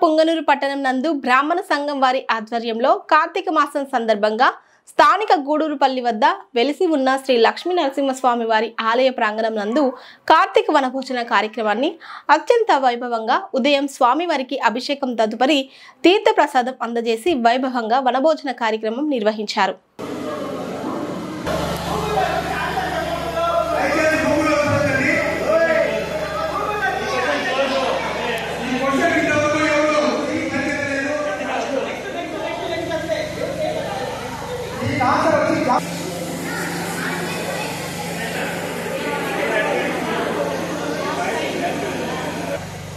పుంగనూరు పట్టణం నందు బ్రాహ్మణ సంఘం వారి ఆధ్వర్యంలో కార్తీక మాసం సందర్భంగా స్థానిక గూడూరుపల్లి వద్ద వెలిసి ఉన్న శ్రీ లక్ష్మీ నరసింహస్వామి వారి ఆలయ ప్రాంగణం నందు కార్తీక వనభోజన కార్యక్రమాన్ని అత్యంత వైభవంగా ఉదయం స్వామివారికి అభిషేకం తదుపరి తీర్థ ప్రసాదం అందజేసి వైభవంగా వనభోజన కార్యక్రమం నిర్వహించారు.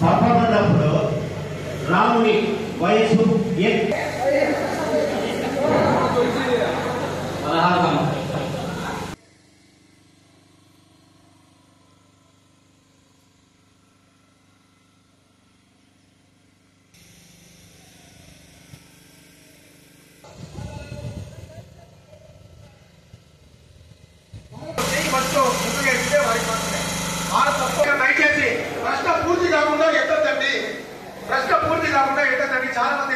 తప్పబడినప్పుడు రాముని వయసు 16 దయచేసి ప్రశ్న పూర్తి కాకుండా ఎత్తదండి. చాలా మంది